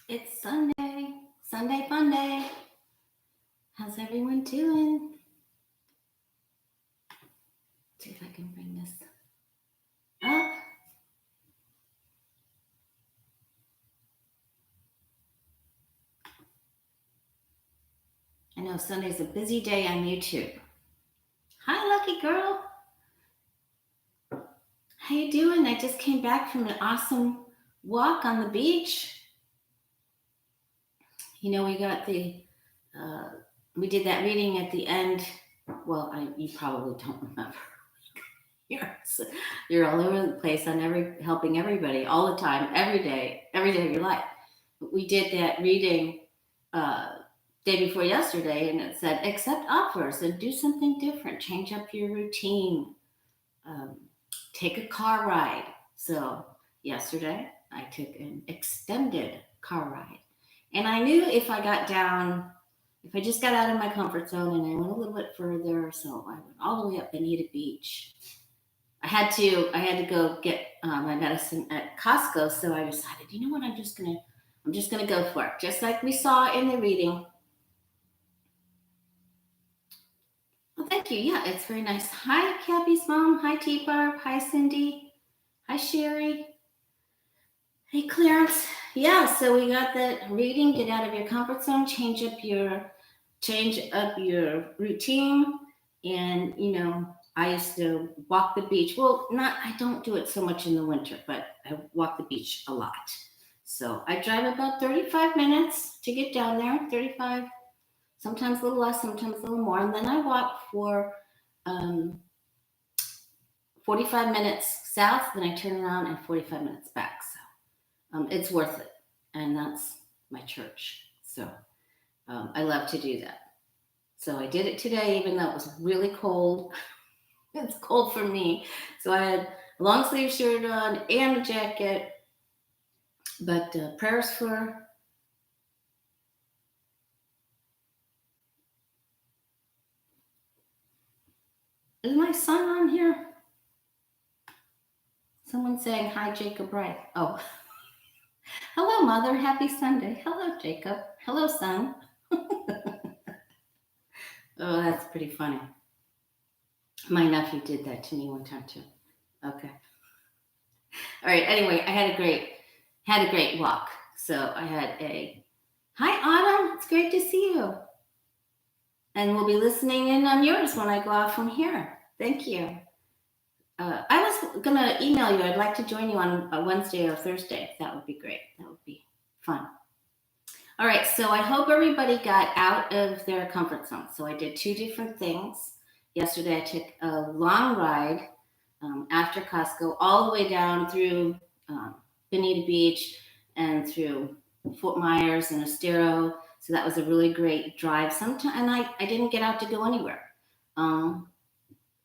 It's Sunday. Sunday fun day. How's everyone doing? See if I can bring this up. I know Sunday's a busy day on YouTube. Hi, lucky girl. How you doing? I just came back from an awesome walk on the beach. You know, uh, we did that reading at the end. Well, you probably don't remember. You're all over the place on helping everybody all the time, every day of your life. But we did that reading uh, day before yesterday, and it said accept offers and do something different, change up your routine, um, take a car ride. So yesterday I took an extended car ride, and I knew if I just got out of my comfort zone and I went a little bit further, so I went all the way up Bonita Beach. I had to go get my medicine at Costco, so I decided, you know what, I'm just gonna go for it, just like we saw in the reading. Well, thank you. Yeah, it's very nice. Hi, Cappy's mom. Hi, T Barb. Hi, Cindy. Hi, Sherry. Hey, Clarence. Yeah, so we got that reading. Get out of your comfort zone. Change up your routine. And I used to walk the beach. Well, I don't do it so much in the winter, but I walk the beach a lot. So I drive about 35 minutes to get down there. 35, sometimes a little less, sometimes a little more, and then I walk for 45 minutes south, then I turn around and 45 minutes back. So it's worth it, and that's my church. So I love to do that. So I did it today, even though it was really cold. It's cold for me. So I had a long sleeve shirt on and a jacket. But prayers for... Is my son on here? Someone saying hi, Jacob Wright. Oh, hello, Mother. Happy Sunday. Hello, Jacob. Hello, son. Oh, that's pretty funny. My nephew did that to me one time too. Okay. All right. Anyway, I had a great walk. So I had hi, Autumn. It's great to see you. And we'll be listening in on yours when I go out from here. Thank you. I was going to email you. I'd like to join you on a Wednesday or Thursday. That would be great. That would be fun. All right. So I hope everybody got out of their comfort zone. So I did two different things. Yesterday, I took a long ride after Costco all the way down through Bonita Beach and through Fort Myers and Estero. So that was a really great drive. And I didn't get out to go anywhere. And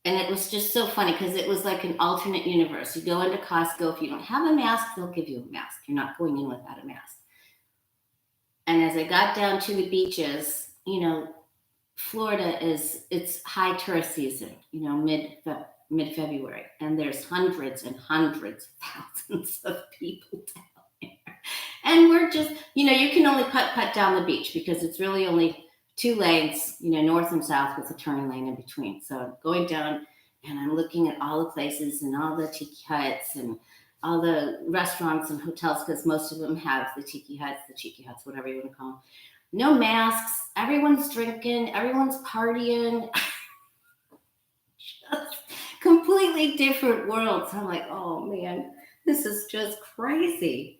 it was just so funny because it was like an alternate universe. You go into Costco, if you don't have a mask, they'll give you a mask. You're not going in without a mask. And as I got down to the beaches, Florida it's high tourist season, mid-February. And there's hundreds and hundreds of thousands of people down there. And we're just, you can only putt down the beach because it's really only two lanes, north and south with a turning lane in between. So I'm going down and I'm looking at all the places and all the tiki huts and all the restaurants and hotels, because most of them have the cheeky huts, whatever you want to call them. No masks. Everyone's drinking. Everyone's partying. Just completely different worlds. I'm like, oh man, this is just crazy.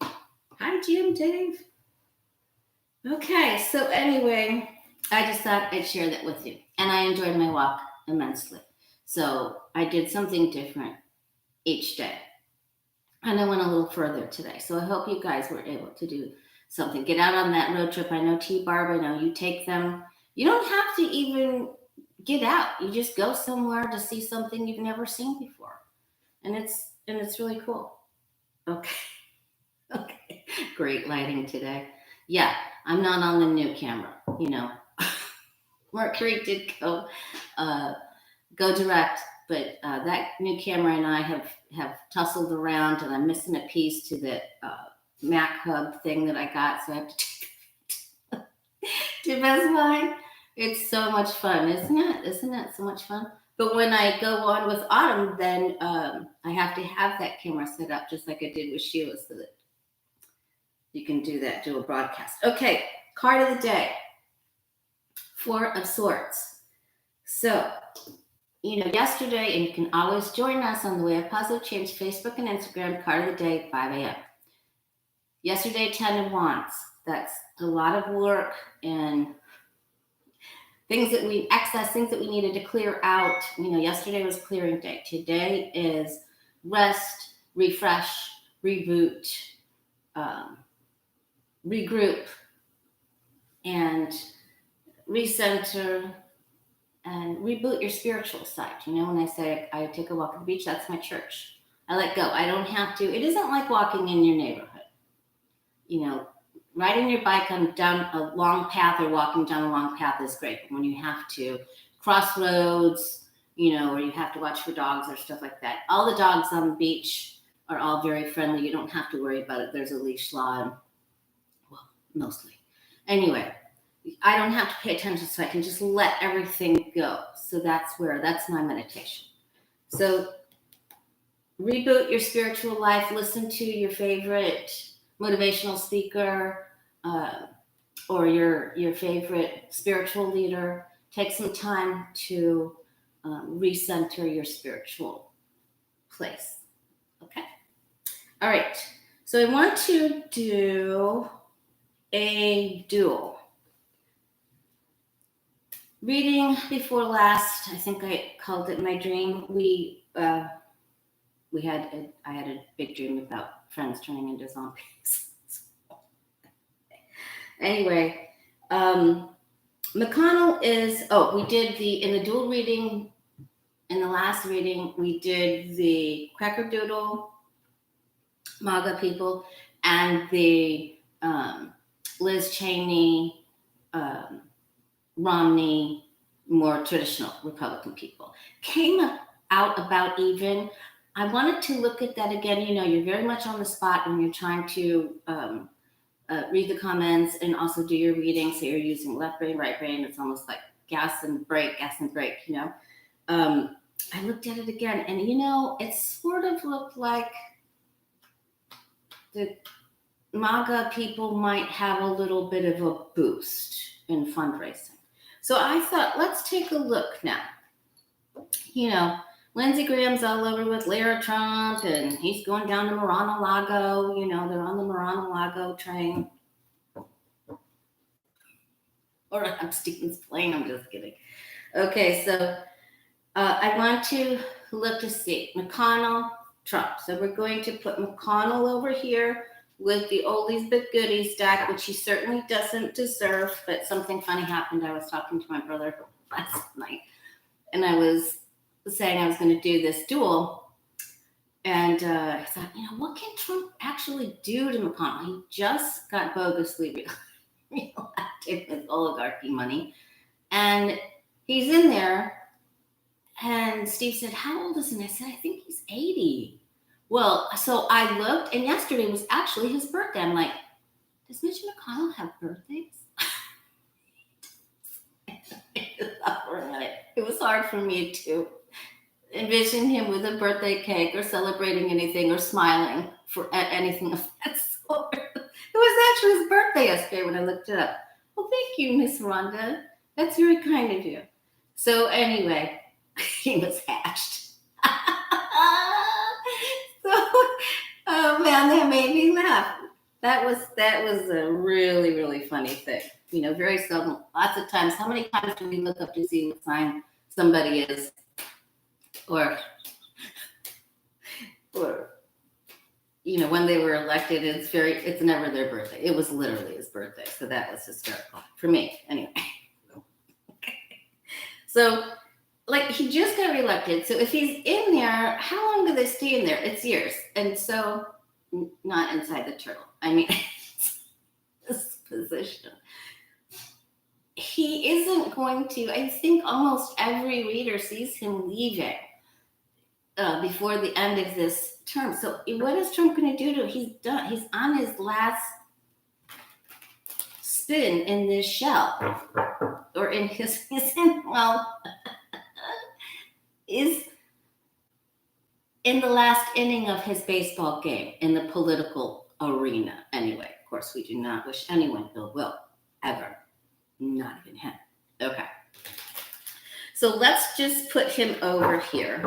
Hi, Jim, Dave. Okay, so anyway, I just thought I'd share that with you. And I enjoyed my walk immensely. So I did something different each day. And I went a little further today. So I hope you guys were able to do something. Get out on that road trip. I know T Barb, I know you take them. You don't have to even get out. You just go somewhere to see something you've never seen before. And it's really cool. Okay. Okay. Great lighting today. Yeah, I'm not on the new camera, Mercury did go direct, but that new camera and I have tussled around, and I'm missing a piece to the Mac Hub thing that I got, so I have to take to Best Buy. It's so much fun, isn't it? Isn't it so much fun? But when I go on with Autumn, then I have to have that camera set up just like I did with Sheila so that you can do that dual broadcast. Okay, card of the day. Four of Swords. So, yesterday, and you can always join us on the Way of Positive Change, Facebook and Instagram, card of the day, 5 a.m. Yesterday, 10 of Wands. That's a lot of work and things that we needed to clear out. Yesterday was clearing day. Today is rest, refresh, reboot, regroup, and recenter, and reboot your spiritual side. When I say I take a walk on the beach, that's my church. I let go. I don't have to. It isn't like walking in your neighborhood. Riding your bike down a long path or walking down a long path is great. But when you have to cross roads, or you have to watch for dogs or stuff like that. All the dogs on the beach are all very friendly. You don't have to worry about it. There's a leash law, and, well, mostly. Anyway, I don't have to pay attention, so I can just let everything go. So that's my meditation. So reboot your spiritual life. Listen to your favorite motivational speaker or your favorite spiritual leader. Take some time to recenter your spiritual place. Okay. All right. So I want to do a duel. Reading before last, I think I called it my dream. I had a big dream about friends turning into zombies. Anyway, McConnell is, we did in the dual reading, in the last reading, we did the quakerdoodle MAGA people and the Liz Cheney, Romney, more traditional Republican people. Came out about even. I wanted to look at that again. You're very much on the spot when you're trying to read the comments and also do your reading. So you're using left brain, right brain. It's almost like gas and brake. I looked at it again, and it sort of looked like the MAGA people might have a little bit of a boost in fundraising. So I thought, let's take a look now. Lindsey Graham's all over with Lara Trump, and he's going down to Mar-a-Lago. They're on the Mar-a-Lago train. Or Epstein's plane, I'm just kidding. Okay, so I want to look to see McConnell, Trump. So we're going to put McConnell over here with the oldies but goodies stack, which he certainly doesn't deserve, but something funny happened. I was talking to my brother last night, and I was saying I was going to do this duel, and I thought, what can Trump actually do to McConnell? He just got bogusly reelected with oligarchy money, and he's in there, and Steve said, how old is he? And I said, I think he's 80. Well, so I looked, and yesterday was actually his birthday. I'm like, does Mitch McConnell have birthdays? It was hard for me to envision him with a birthday cake or celebrating anything or smiling at anything of that sort. It was actually his birthday yesterday when I looked it up. Well, thank you, Miss Rhonda. That's very kind of you. So anyway, he was hatched. Oh man, that made me laugh. That was a really, really funny thing. Very seldom, lots of times. How many times do we look up to see what sign somebody is? Or when they were elected, it's never their birthday. It was literally his birthday. So that was hysterical for me anyway. Okay. So he just got reelected. So if he's in there, how long do they stay in there? It's years. And so, not inside the turtle. I mean, this position. He isn't going to, I think almost every reader sees him leaving. before the end of this term. So what is Trump going to do he's on his last spin in this shell, or in his is in the last inning of his baseball game in the political arena. Anyway, of course, we do not wish anyone ill will, ever. Not even him. Okay. So let's just put him over here.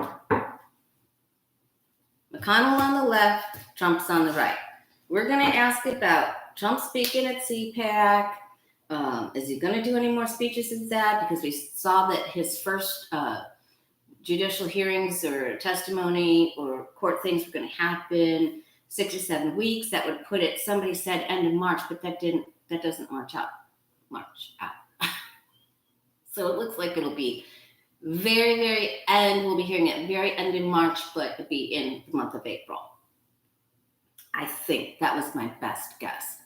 McConnell on the left, Trump's on the right. We're going to ask about Trump speaking at CPAC. Is he going to do any more speeches as that? Because we saw that his first judicial hearings or testimony or court things were going to happen 6 or 7 weeks. That would put it, somebody said end of March, but that doesn't March out. So it looks like it'll be very, very end. We'll be hearing it very end in March, but it'll be in the month of April. I think that was my best guess.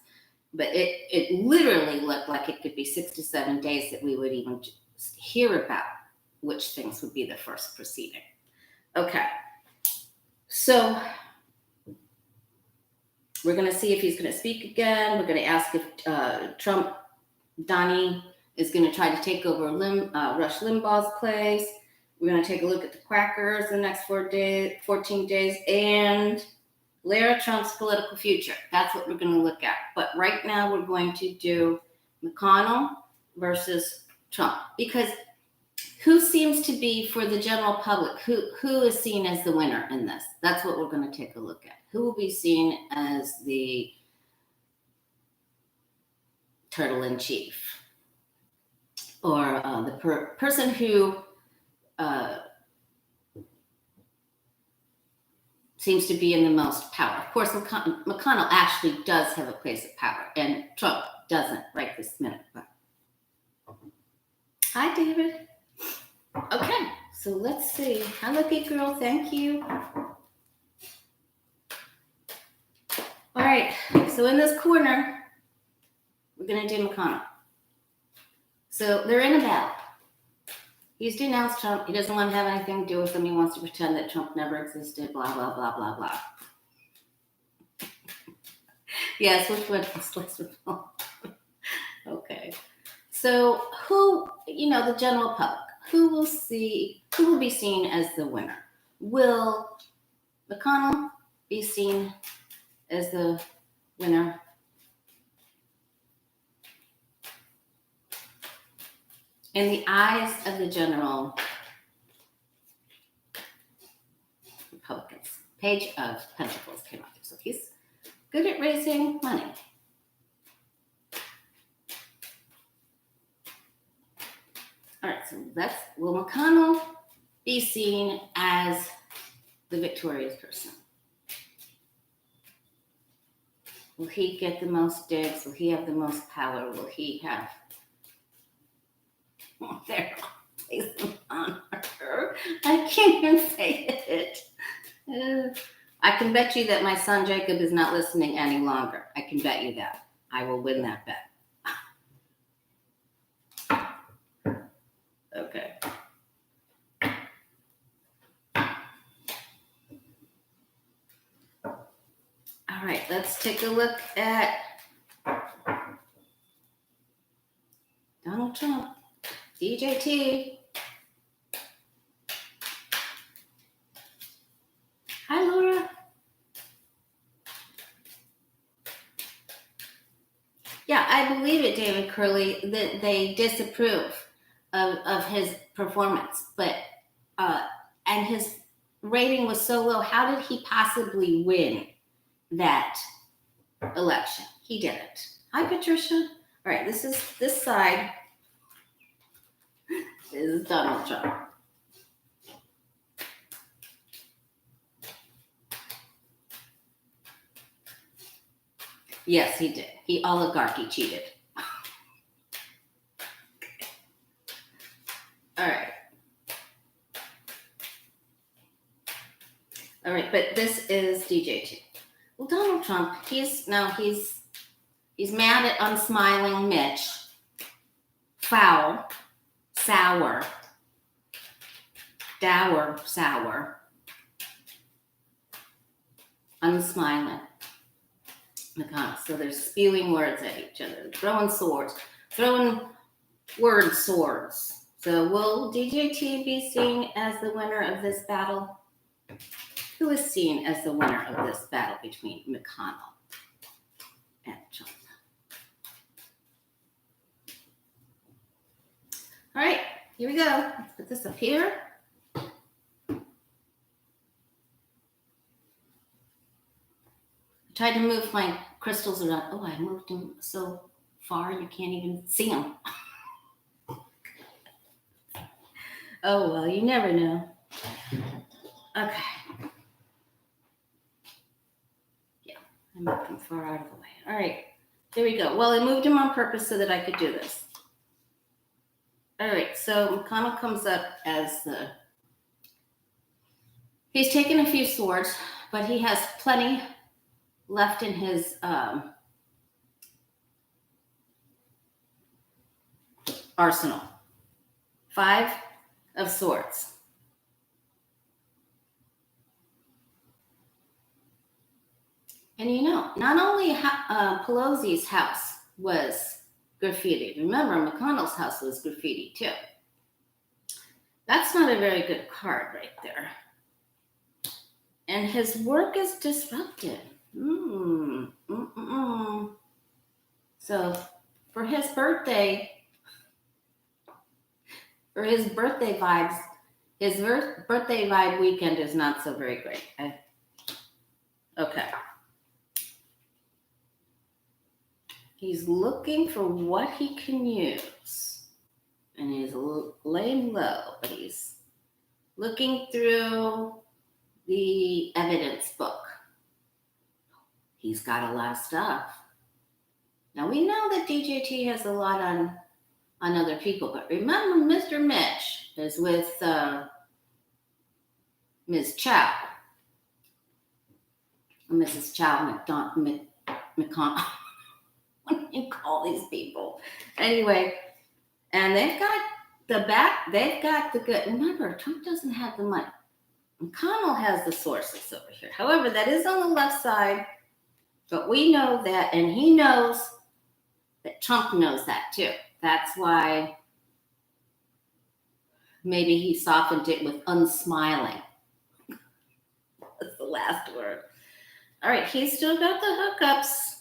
But it literally looked like it could be 6 to 7 days that we would even hear about which things would be the first proceeding. Okay. So we're going to see if he's going to speak again. We're going to ask if Donnie is going to try to take over Rush Limbaugh's place. We're going to take a look at the Quackers the next 14 days, and Lara Trump's political future. That's what we're going to look at. But right now we're going to do McConnell versus Trump, because who seems to be, for the general public, who is seen as the winner in this? That's what we're going to take a look at. Who will be seen as the turtle in chief, or the person who seems to be in the most power. Of course, McConnell actually does have a place of power, and Trump doesn't right this minute. But hi, David. Okay, so let's see. Hi, lucky girl. Thank you. All right, so in this corner, we're going to do McConnell. So they're in a battle. He's denounced Trump. He doesn't want to have anything to do with him. He wants to pretend that Trump never existed, blah, blah, blah, blah, blah. Yes, which one is less Okay. So who, the general public, who will be seen as the winner? Will McConnell be seen as the winner? In the eyes of the general Republicans. Page of Pentacles came up. So he's good at raising money. All right, so will McConnell be seen as the victorious person? Will he get the most digs? Will he have the most power? Will he have their place on her? I can't even say it. I can bet you that my son Jacob is not listening any longer. I can bet you that. I will win that bet. Okay. All right, let's take a look at Donald Trump, DJT. Hi, Laura. Yeah, I believe it, David Curley, that they disapprove of his performance, but and his rating was so low. How did he possibly win that election? He didn't. Hi, Patricia. All right, this side is Donald Trump. Yes, he did. He oligarchy cheated. All right, but this is DJT. Well, Donald Trump, he's mad at unsmiling Mitch. Foul, sour, dour, sour. unsmiling McConnell. So they're spewing words at each other, throwing word swords. So will DJT be seen as the winner of this battle? Who is seen as the winner of this battle between McConnell and Trump? All right, here we go. Let's put this up here. Tried to move my crystals around. Oh, I moved them so far you can't even see them. Oh, well, you never know. Okay. Yeah, I moved them far out of the way. All right, there we go. Well, I moved them on purpose so that I could do this. All right, so McConnell comes up as he's taken a few swords, but he has plenty left in his arsenal. 5 of swords. And you know, not only Pelosi's house was graffiti. Remember, McConnell's house was graffiti too. That's not a very good card right there. And his work is disrupted. So for his birthday vibes, his birthday vibe weekend is not so very great. Okay. He's looking for what he can use. And he's laying low, but he's looking through the evidence book. He's got a lot of stuff. Now we know that DJT has a lot on other people, but remember Mr. Mitch is with Ms. Chow. Mrs. Chow McConnell. What do you call these people? Anyway, and they've got the good. Remember, Trump doesn't have the money. McConnell has the sources over here. However, that is on the left side, but we know that, and he knows that Trump knows that too. That's why maybe he softened it with unsmiling. That's the last word. All right, he's still got the hookups.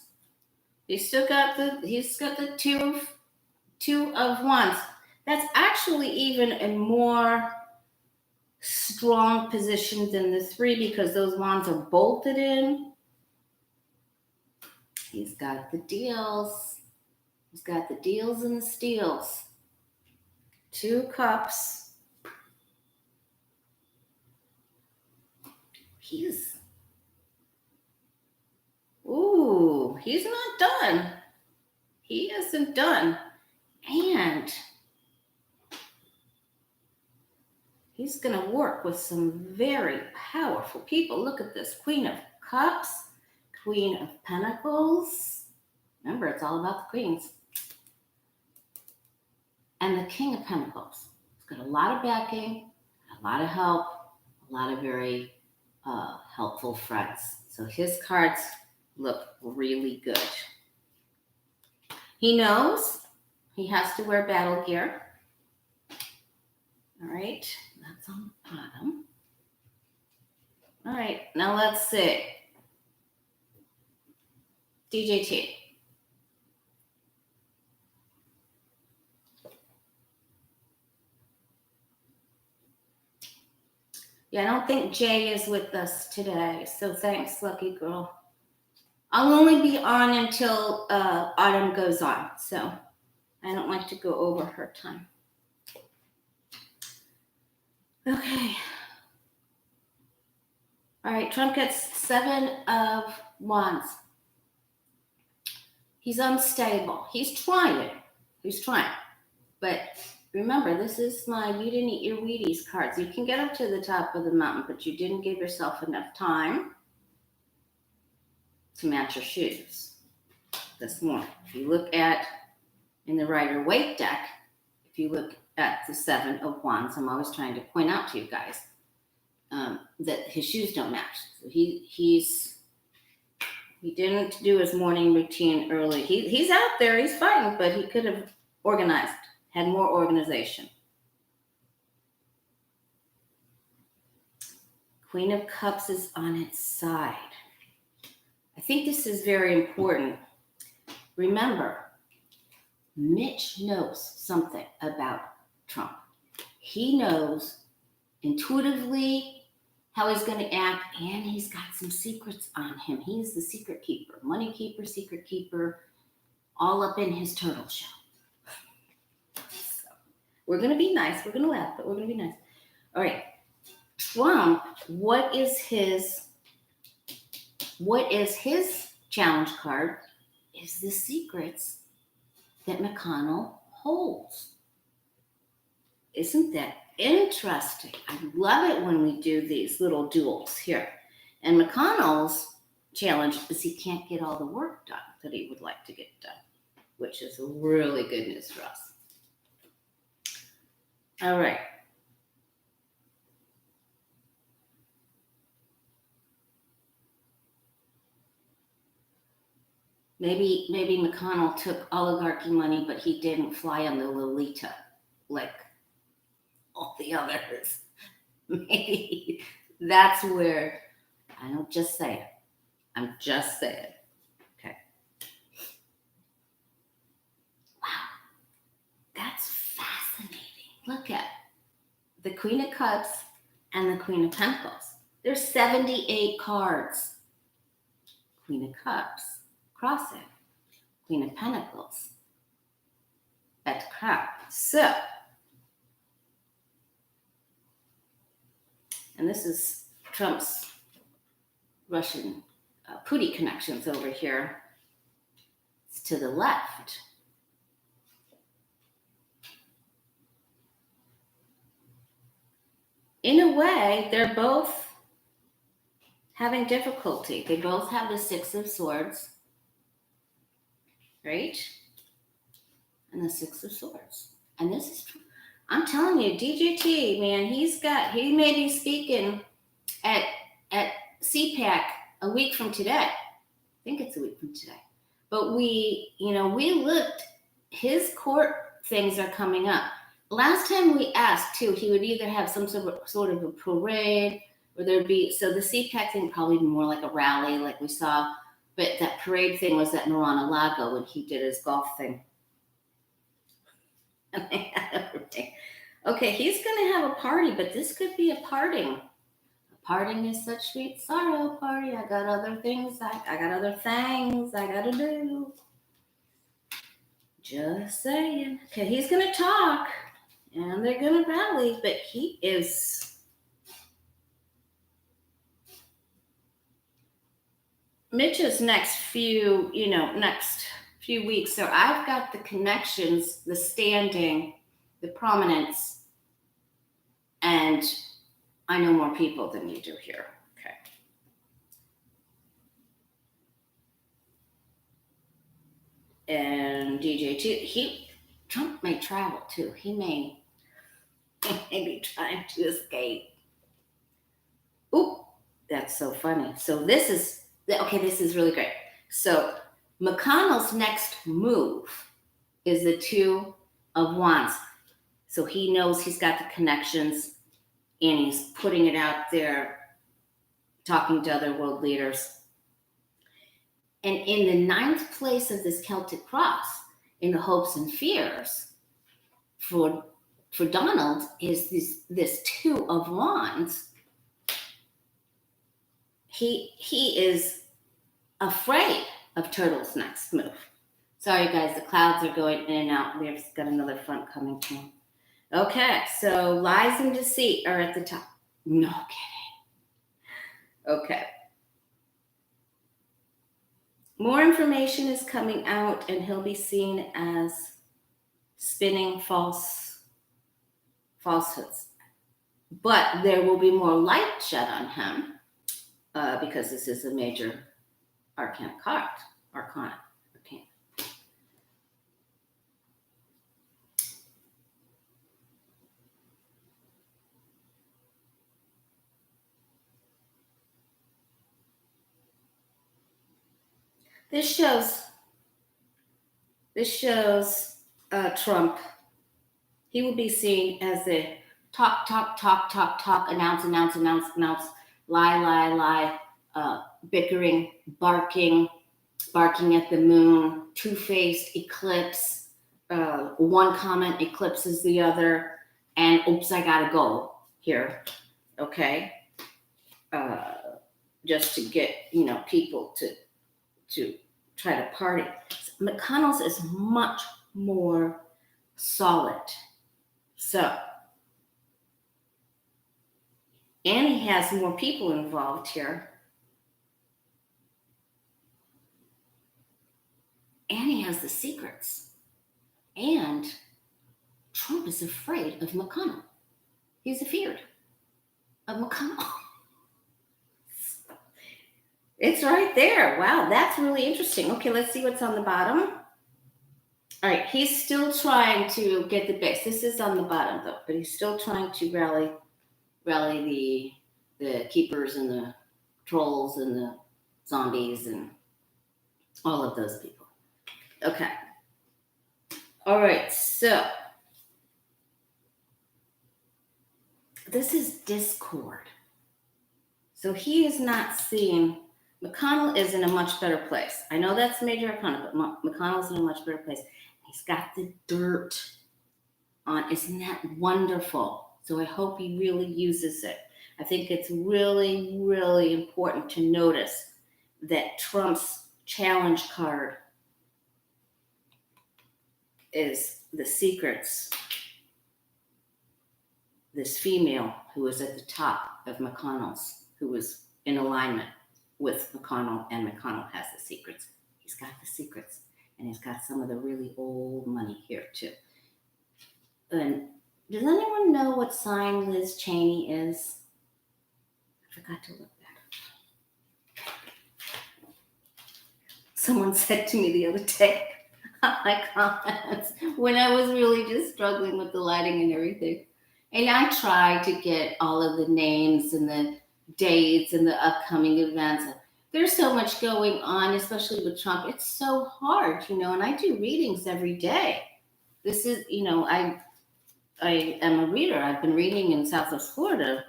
He's got the two of wands. That's actually even a more strong position than the 3 because those wands are bolted in. He's got the deals. He's got the deals and the steals. 2 cups. He's not done. He isn't done. And he's going to work with some very powerful people. Look at this. Queen of Cups, Queen of Pentacles. Remember, it's all about the queens. And the King of Pentacles. He's got a lot of backing, a lot of help, a lot of very helpful friends. So his cards look really good. He knows he has to wear battle gear. All right, that's on the bottom. All right, now let's see. DJT. Yeah, I don't think Jay is with us today, so thanks, lucky girl. I'll only be on until Autumn goes on, so I don't like to go over her time. Okay. All right, Trump gets 7 of wands. He's unstable. He's trying. But remember, this is my you didn't eat your Wheaties cards. You can get up to the top of the mountain, but you didn't give yourself enough time to match your shoes this morning. If you look at, in the Rider-Waite deck, if you look at the 7 of wands, I'm always trying to point out to you guys that his shoes don't match. So he's He didn't do his morning routine early. He's out there, he's fighting, but he could have organized, had more organization. Queen of Cups is on its side. I think this is very important. Remember, Mitch knows something about Trump. He knows intuitively how he's going to act, and he's got some secrets on him. He's the secret keeper, money keeper, secret keeper, all up in his turtle shell. So we're going to be nice. We're going to laugh, but we're going to be nice. All right. Trump, what is his challenge card is the secrets that McConnell holds. Isn't that interesting? I love it when we do these little duels here. And McConnell's challenge is he can't get all the work done that he would like to get done, which is really good news for us. All right. Maybe McConnell took oligarchy money, but he didn't fly on the Lolita like all the others. Maybe that's where, I don't just say it. I'm just saying. Okay. Wow. That's fascinating. Look at the Queen of Cups and the Queen of Pentacles. There's 78 cards. Queen of Cups, crossing. Queen of Pentacles at the crown. So, and this is Trump's Russian Putin connections over here. It's to the left. In a way, they're both having difficulty. They both have the Six of Swords, right? And the Six of Swords. And this is, I'm telling you, DJT, man, he may be speaking at CPAC a week from today. I think it's a week from today. But we looked, his court things are coming up. Last time we asked, too, he would either have some sort of a parade, or there'd be, so the CPAC thing would probably be more like a rally, like we saw, but that parade thing was at Mar-a-Lago when he did his golf thing. Okay, he's going to have a party, but this could be a parting. A parting is such sweet sorrow, party. I got other things, I got other things I got to do. Just saying. Okay, he's going to talk, and they're going to rally, but he is... Mitch's next few weeks. So I've got the connections, the standing, the prominence, and I know more people than you do here. Okay. And DJT, Trump may travel too. He may be trying to escape. Oop, that's so funny. So this is really great. So McConnell's next move is the Two of Wands. So he knows he's got the connections and he's putting it out there, talking to other world leaders. And in the 9th place of this Celtic cross, in the hopes and fears, for Donald is this Two of Wands. He is afraid of Turtle's next move. Sorry, guys, the clouds are going in and out. We've got another front coming through. Okay, so lies and deceit are at the top. No kidding. Okay. More information is coming out, and he'll be seen as spinning falsehoods. But there will be more light shed on him because this is a major arcana card. Arcana. This shows Trump. He will be seen as the talk, announce, lie, bickering, barking at the moon, two-faced, eclipse. One comment eclipses the other, and oops, I gotta go here. Okay, just to get people to try to party. McConnell's is much more solid. So, and he has more people involved here. And he has the secrets. And Trump is afraid of McConnell. He's afeared of McConnell. It's right there. Wow, that's really interesting. Okay, let's see what's on the bottom. All right, he's still trying to get the base. This is on the bottom, though, but he's still trying to rally the keepers and the trolls and the zombies and all of those people. Okay. All right, so this is discord. So he is not seeing, McConnell is in a much better place. I know that's major arcana, but McConnell's in a much better place. He's got the dirt on. Isn't that wonderful? So I hope he really uses it. I think it's really, really important to notice that Trump's challenge card is the secrets. This female who was at the top of McConnell's, who was in alignment with McConnell, and McConnell has the secrets. He's got the secrets, and he's got some of the really old money here too. And does anyone know what sign Liz Cheney is? I forgot to look that up. Someone said to me the other day on my comments when I was really just struggling with the lighting and everything. And I tried to get all of the names and the dates and the upcoming events. There's so much going on, especially with Trump. It's so hard, and I do readings every day. This is, I am a reader. I've been reading in Southwest Florida,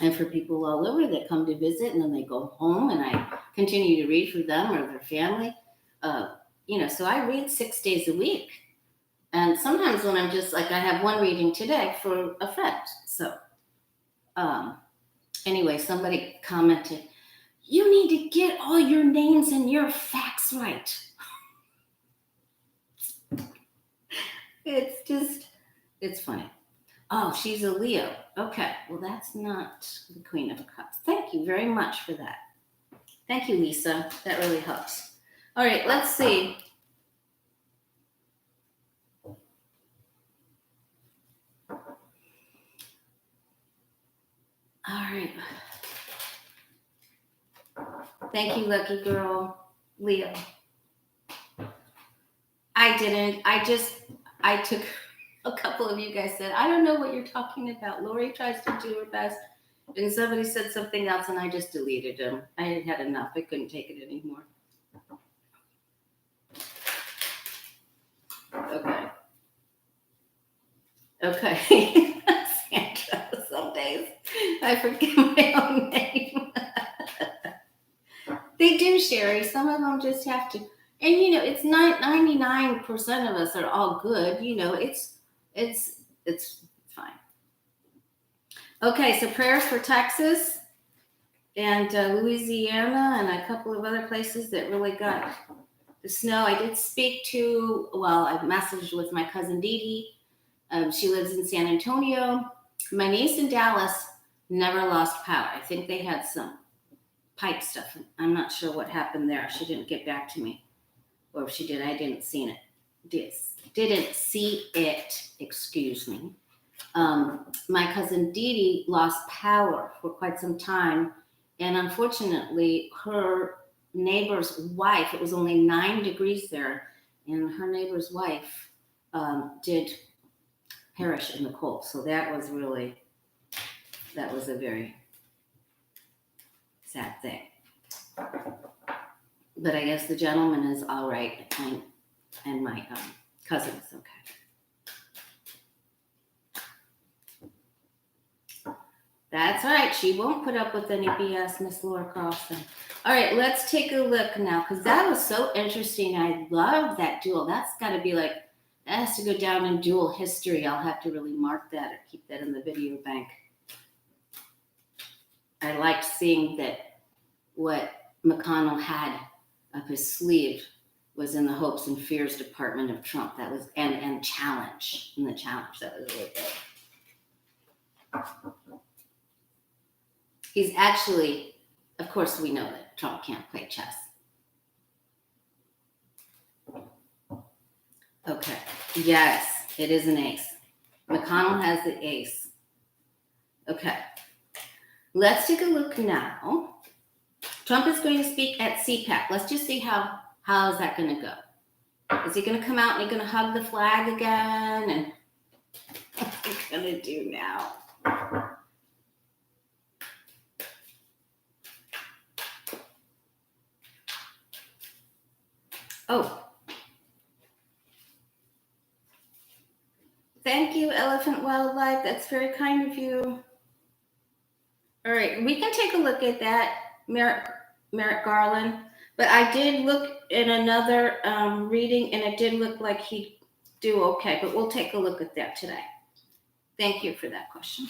and for people all over that come to visit, and then they go home, and I continue to read for them or their family. So I read 6 days a week. And sometimes when I'm just like, I have one reading today for a friend. So anyway, somebody commented, you need to get all your names and your facts right. It's funny. Oh, she's a Leo. Okay, well, that's not the Queen of Cups. Thank you very much for that. Thank you, Lisa. That really helps. All right, let's see. All right. Thank you, lucky girl, Leo. I didn't. I took a couple of you guys said, I don't know what you're talking about. Lori tries to do her best. And somebody said something else and I just deleted them. I had enough. I couldn't take it anymore. Okay. Sandra, some days I forget my own name. They do, Sherry. Some of them just have to. And, it's not 99% of us are all good. It's fine. Okay, so prayers for Texas and Louisiana and a couple of other places that really got the snow. I did speak to, I messaged with my cousin Dee Dee. She lives in San Antonio. My niece in Dallas never lost power. I think they had some pipe stuff. I'm not sure what happened there. She didn't get back to me. Or if she did, I didn't see it. Didn't see it, excuse me. My cousin Dee Dee lost power for quite some time. And unfortunately, her neighbor's wife, it was only 9 degrees there, and her neighbor's wife did perish in the cold. So that was a very sad thing. But I guess the gentleman is all right, and my cousin is okay. That's right. She won't put up with any BS, Miss Laura Carlson. All right, let's take a look now, because that was so interesting. I love that duel. That's got to be like, that has to go down in duel history. I'll have to really mark that or keep that in the video bank. I liked seeing that what McConnell had up his sleeve was in the hopes and fears department of Trump. That was, and challenge, in the challenge. That was really good. He's actually, of course, we know that Trump can't play chess. Okay. Yes, it is an ace. McConnell has the ace. Okay. Let's take a look now. Trump is going to speak at CPAC. Let's just see how is that going to go. Is he going to come out and he's going to hug the flag again? And what's he going to do now? Oh. Thank you, Elephant Wildlife. That's very kind of you. All right, we can take a look at that, Merrick Garland. But I did look at another reading, and it did look like he'd do okay. But we'll take a look at that today. Thank you for that question.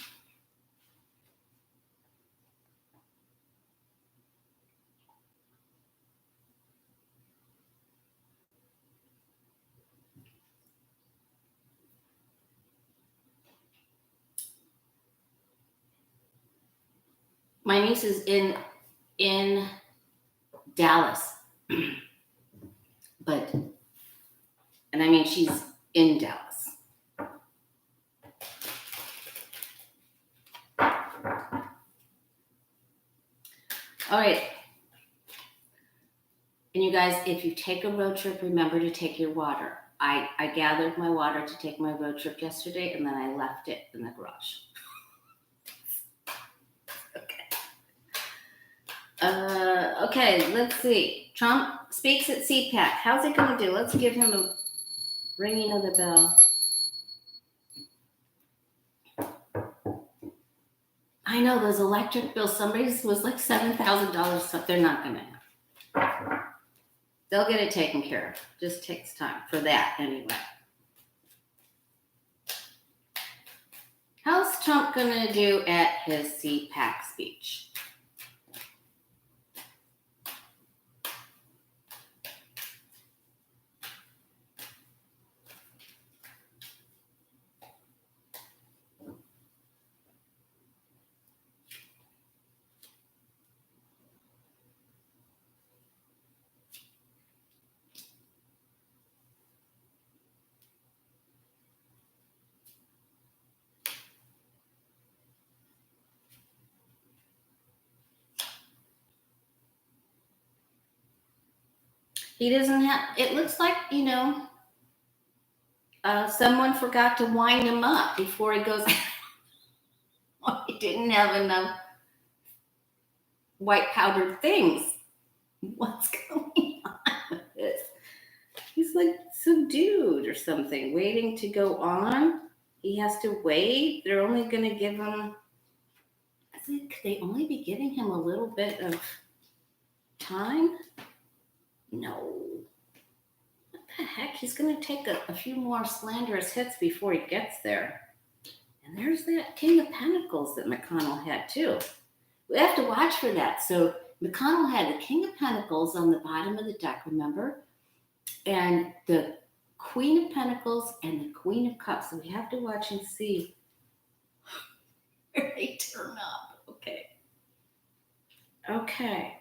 My niece is in Dallas, and I mean she's in Dallas. All right, and you guys, if you take a road trip, remember to take your water. I gathered my water to take my road trip yesterday, and then I left it in the garage. Okay, let's see. Trump speaks at CPAC. How's he going to do? Let's give him a ringing of the bell. I know those electric bills. Somebody's was like $7,000. So they're not going to. They'll get it taken care of. Just takes time for that anyway. How's Trump going to do at his CPAC speech? He doesn't have, it looks like, someone forgot to wind him up before he goes. He didn't have enough white powdered things. What's going on with this? He's like subdued or something, waiting to go on. He has to wait. They're only going to give him, I think, could they only be giving him a little bit of time? No. What the heck? He's going to take a few more slanderous hits before he gets there. And there's that King of Pentacles that McConnell had too. We have to watch for that. So McConnell had the King of Pentacles on the bottom of the deck, remember? And the Queen of Pentacles and the Queen of Cups. So we have to watch and see where they turn up. Okay.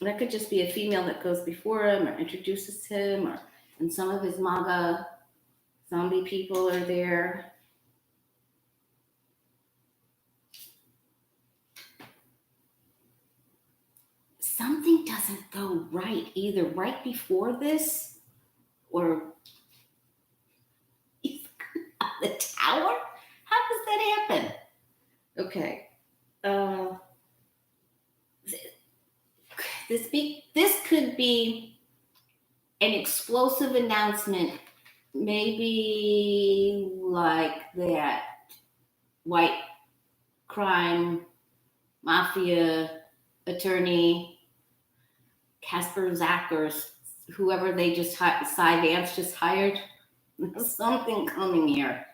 That could just be a female that goes before him or introduces him, and some of his MAGA zombie people are there. Something doesn't go right, either right before this or on the tower. How does that happen? Okay. This could be an explosive announcement, maybe like that white crime mafia attorney Casper Zackers, whoever they just Cy Vance just hired. There's something coming here.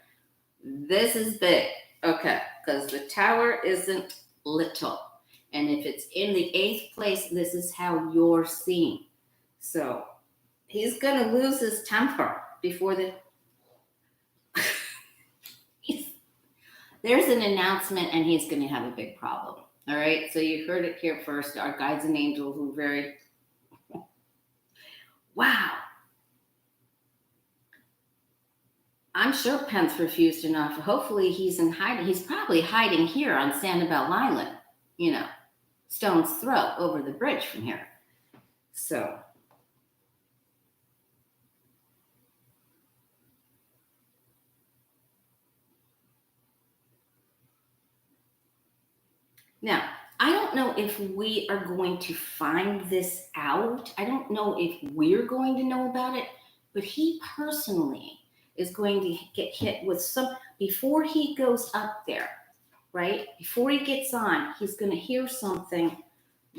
This is big, okay, because the tower isn't little. And if it's in the 8th place, this is how you're seeing. So he's going to lose his temper before the... There's an announcement, and he's going to have a big problem. All right, so you heard it here first. Our guides and angels were very... Wow. I'm sure Pence refused an offer. Hopefully he's in hiding. He's probably hiding here on Sanibel Island, stone's throw over the bridge from here. So now, I don't know if we are going to find this out. I don't know if we're going to know about it, but he personally is going to get hit with some, before he goes up there, right? Before he gets on, he's going to hear something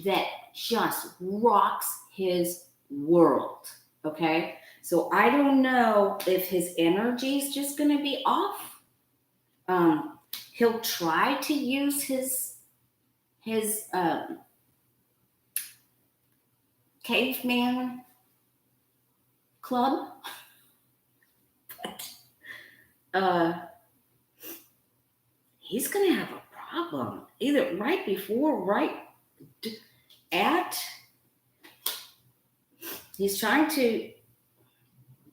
that just rocks his world, okay? So I don't know if his energy is just going to be off. He'll try to use his caveman club. He's going to have a problem either right before, right at. He's trying to,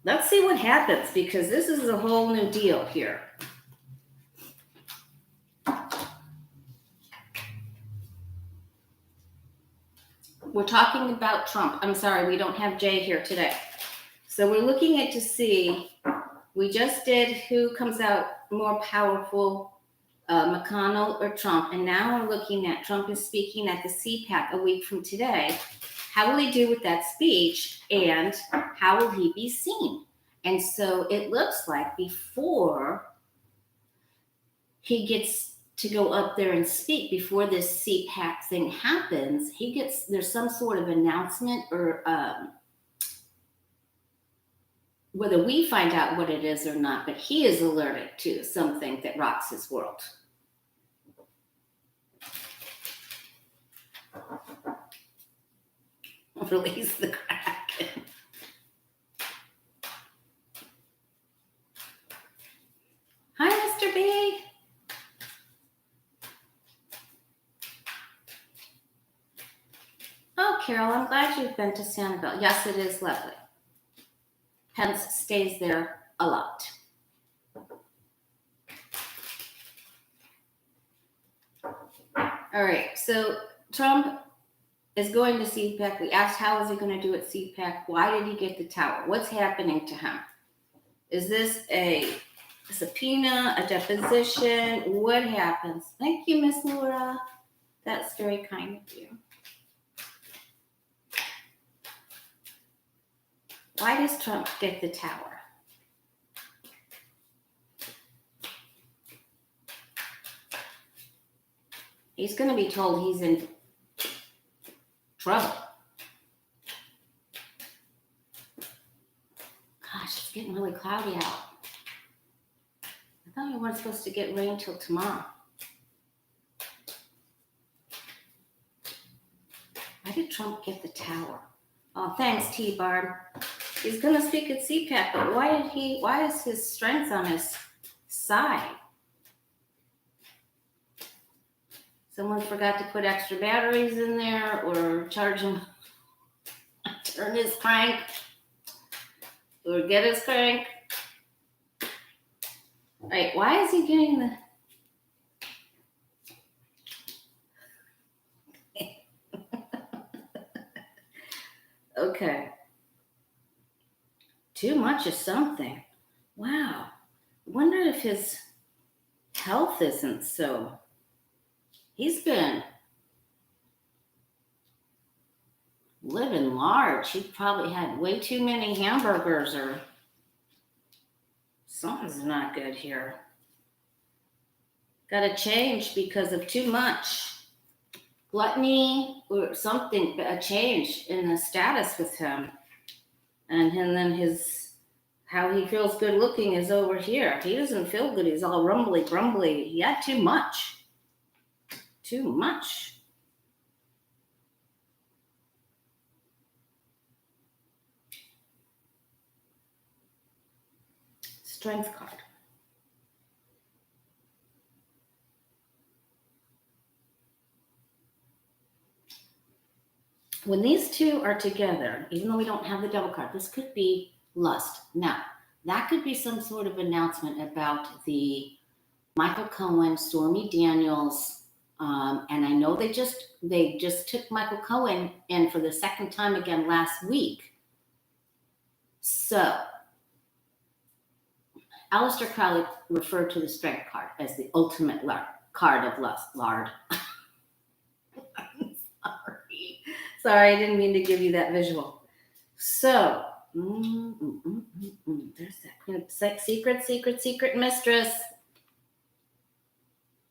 let's see what happens, because this is a whole new deal here. We're talking about Trump. I'm sorry, we don't have Jay here today. So we're looking at to see, we just did who comes out more powerful, McConnell or Trump. And now we're looking at Trump is speaking at the CPAC a week from today. How will he do with that speech, and how will he be seen? And so it looks like before he gets to go up there and speak, before this CPAC thing happens, there's some sort of announcement, or whether we find out what it is or not, but he is alerted to something that rocks his world. Release the Kraken. Hi, Mr. B. Oh, Carol, I'm glad you've been to Sanibel. Yes, it is lovely. Pence stays there a lot. All right, so Trump is going to CPAC. We asked how is he going to do at CPAC? Why did he get the tower? What's happening to him? Is this a subpoena, a deposition? What happens? Thank you, Miss Laura. That's very kind of you. Why does Trump get the tower? He's going to be told he's in trouble. Gosh, it's getting really cloudy out. I thought we weren't supposed to get rain till tomorrow. Why did Trump get the tower? Oh, thanks, T-Barb. He's going to speak at CPAC, but why is his strength on his side? Someone forgot to put extra batteries in there, or charge him, turn his crank, or get his crank. All right, why is he getting the... Okay. Too much of something. Wow. Wonder if his health isn't so... He's been have been large. He probably had way too many hamburgers, or something's not good here. Got to change because of too much gluttony or something, a change in the status with him. And then how he feels good looking is over here. He doesn't feel good. He's all rumbly, grumbly. He had too much. Too much. Strength card. When these two are together, even though we don't have the devil card, this could be lust. Now, that could be some sort of announcement about the Michael Cohen, Stormy Daniels, and I know they just took Michael Cohen in for the second time again last week. So, Aleister Crowley referred to the strength card as the ultimate card of lust. Lard. Sorry, I didn't mean to give you that visual. So, there's that secret mistress.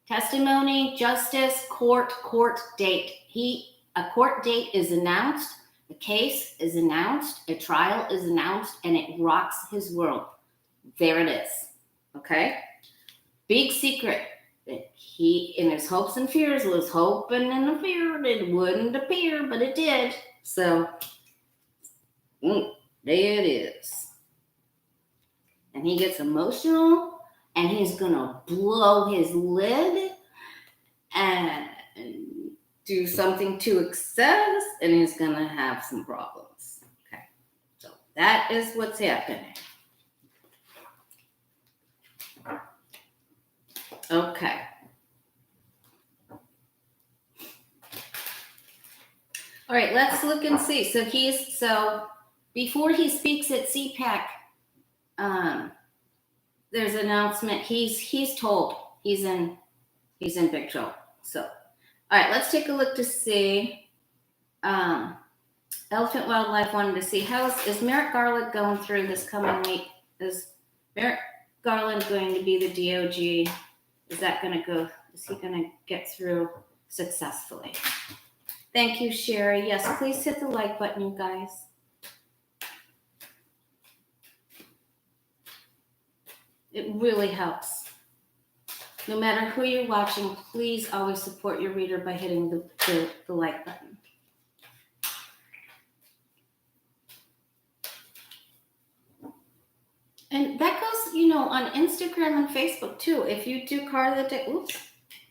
Testimony, justice, court date. A court date is announced, a case is announced, a trial is announced, and it rocks his world. There it is. Okay? Big secret. He, in his hopes and fears, was hoping and feared it wouldn't appear, but it did. So, there it is. And he gets emotional, and he's going to blow his lid and do something to excess, and he's going to have some problems. Okay. So, that is what's happening. Okay. All right, let's look and see. So before he speaks at CPAC, there's an announcement. He's told he's in big trouble. So, all right, let's take a look to see. Elephant Wildlife wanted to see is Merrick Garland going through this coming week? Is Merrick Garland going to be the DOG? Is he going to get through successfully? Thank you, Sherry. Yes, please hit the like button, you guys. It really helps. No matter who you're watching, please always support your reader by hitting the like button. And that goes, on Instagram and Facebook too. If you do card of the day, oops,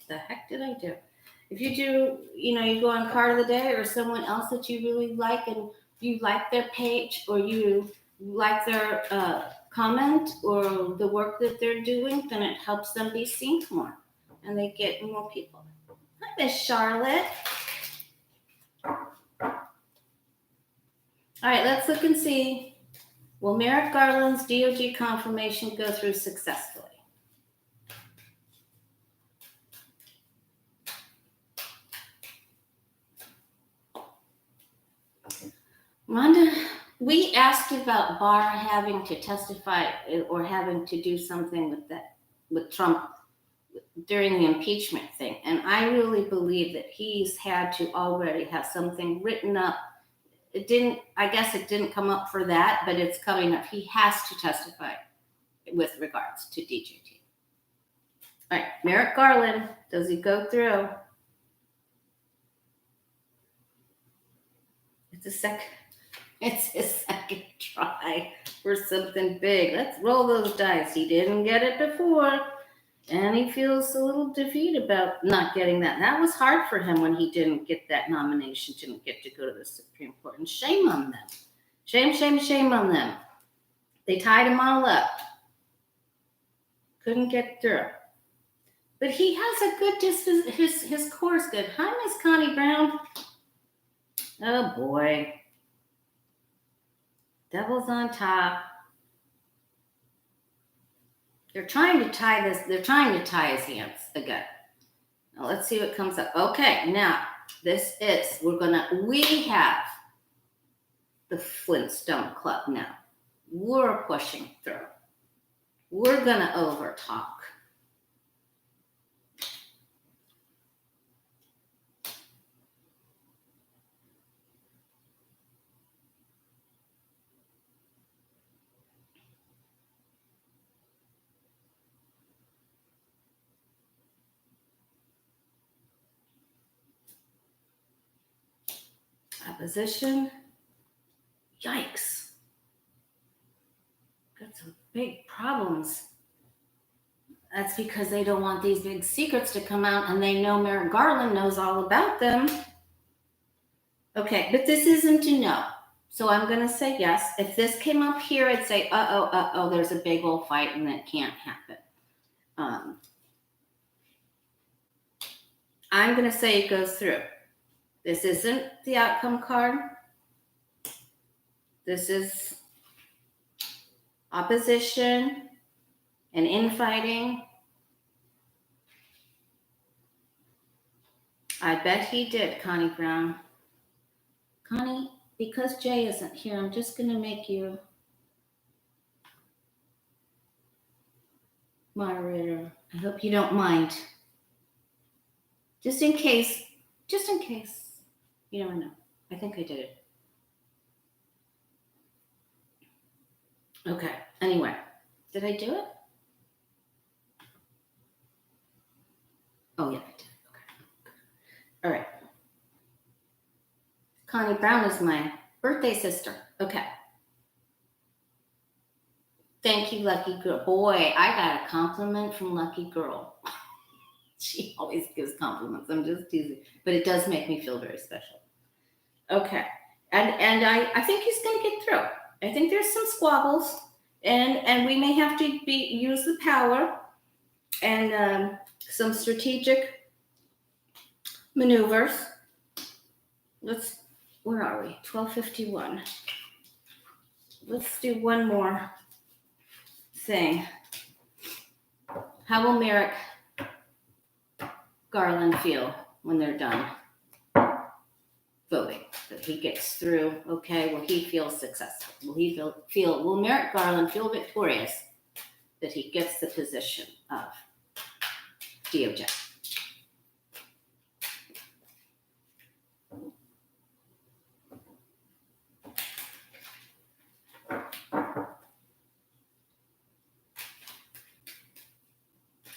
the heck did I do? If you do, you go on card of the day or someone else that you really like and you like their page or you like their comment or the work that they're doing, then it helps them be seen more and they get more people. Hi, Miss Charlotte. All right, let's look and see. Will Merrick Garland's DOG confirmation go through successfully? Rhonda, we asked about Barr having to testify or having to do something with Trump during the impeachment thing. And I really believe that he's had to already have something written up. I guess it didn't come up for that, but it's coming up. He has to testify with regards to DJT. All right, Merrick Garland, does he go through? It's his second try for something big. Let's roll those dice. He didn't get it before, and he feels a little defeated about not getting that. That was hard for him when he didn't get that nomination, didn't get to go to the Supreme Court. And shame on them. Shame on them. They tied him all up. Couldn't get through. But he has a good disposition. His core is good. Hi, Miss Connie Brown. Oh, boy. Devil's on top. They're trying to tie his hands again. Now let's see what comes up. Okay, now we have the Flintstone Club now. We're pushing through. We're going to overtalk. Opposition. Yikes. Got some big problems. That's because they don't want these big secrets to come out, and they know Merrick Garland knows all about them. Okay, but this isn't a no. So I'm going to say yes. If this came up here, I'd say, there's a big old fight and that can't happen. I'm going to say it goes through. This isn't the outcome card. This is opposition and infighting. I bet he did, Connie Brown. Connie, because Jay isn't here, I'm just going to make you moderator. I hope you don't mind. Just in case. You never know. I think I did it. Okay. Anyway, did I do it? Oh, yeah, I did. Okay. All right. Connie Brown is my birthday sister. Okay. Thank you, Lucky Girl. Boy, I got a compliment from Lucky Girl. She always gives compliments. I'm just teasing. But it does make me feel very special. Okay. And I think he's going to get through. I think there's some squabbles. And we may have to use the power and some strategic maneuvers. Where are we? 12:51. Let's do one more thing. How will Merrick Garland feel when they're done voting? That he gets through, okay? Will he feel successful? Will Merrick Garland feel victorious that he gets the position of DOJ?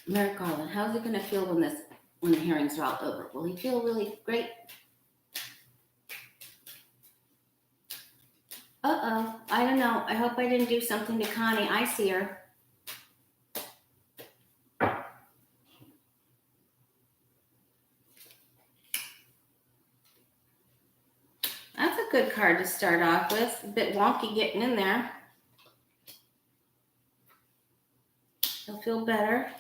Merrick Garland, how's he going to feel when the hearings are all over? Will he feel really great? I don't know. I hope I didn't do something to Connie. I see her. That's a good card to start off with. A bit wonky getting in there. He'll feel better.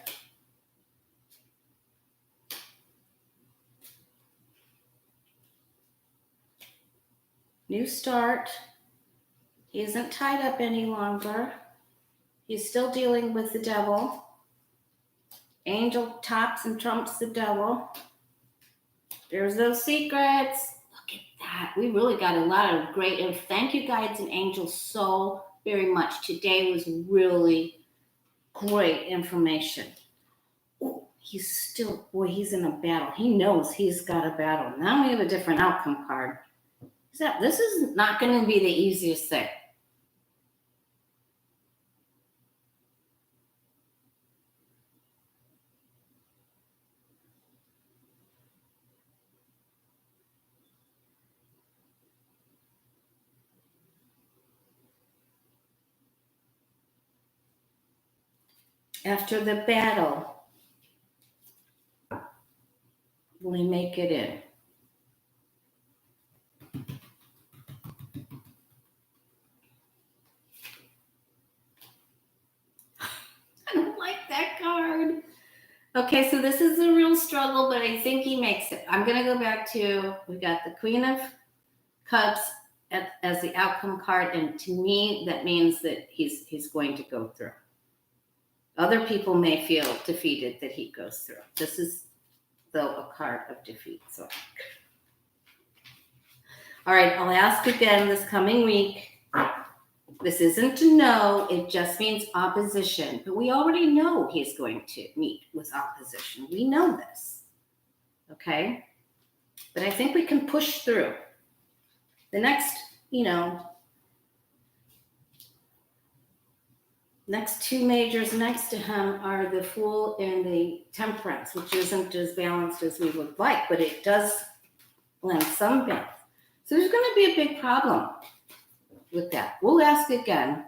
New start. He isn't tied up any longer. He's still dealing with the devil. Angel tops and trumps the devil. There's those secrets. Look at that. We really got a lot of great, and thank you guides and angels so very much. Today was really great information. Oh, he's in a battle. He knows he's got a battle. Now we have a different outcome card. This is not going to be the easiest thing. After the battle, will he make it in? I don't like that card. Okay, so this is a real struggle, but I think he makes it. I'm going to go back to, we got the Queen of Cups as the outcome card, and to me, that means that he's going to go through. Other people may feel defeated that he goes through. This is, though, a card of defeat. So All right, I'll ask again this coming week. This isn't to know, it just means opposition. But we already know he's going to meet with opposition. We know this. Okay? But I think we can push through. The next, next two majors next to him are the Fool and the Temperance, which isn't as balanced as we would like, but it does lend some balance. So there's going to be a big problem with that. We'll ask again.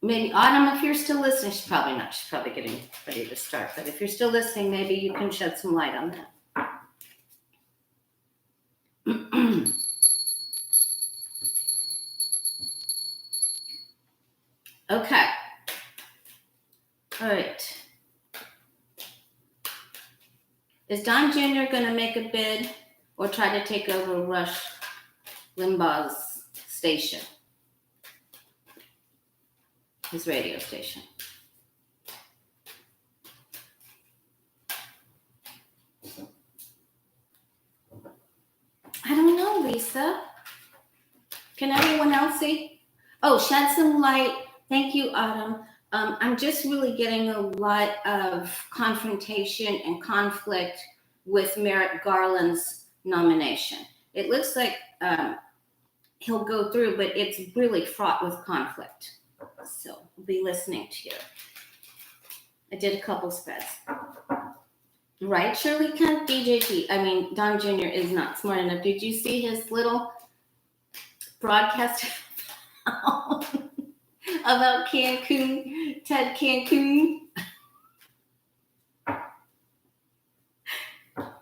Maybe Autumn, if you're still listening, she's probably not. She's probably getting ready to start. But if you're still listening, maybe you can shed some light on that. Okay. All right. Is Don Jr. going to make a bid or try to take over Rush Limbaugh's station? His radio station. I don't know, Lisa. Can everyone else see? Oh, shed some light. Thank you, Autumn. I'm just really getting a lot of confrontation and conflict with Merrick Garland's nomination. It looks like he'll go through, but it's really fraught with conflict. So I'll be listening to you. I did a couple spreads. Right, Shirley Kemp, Don Jr. is not smart enough. Did you see his little broadcast about Cancun, Ted Cancun?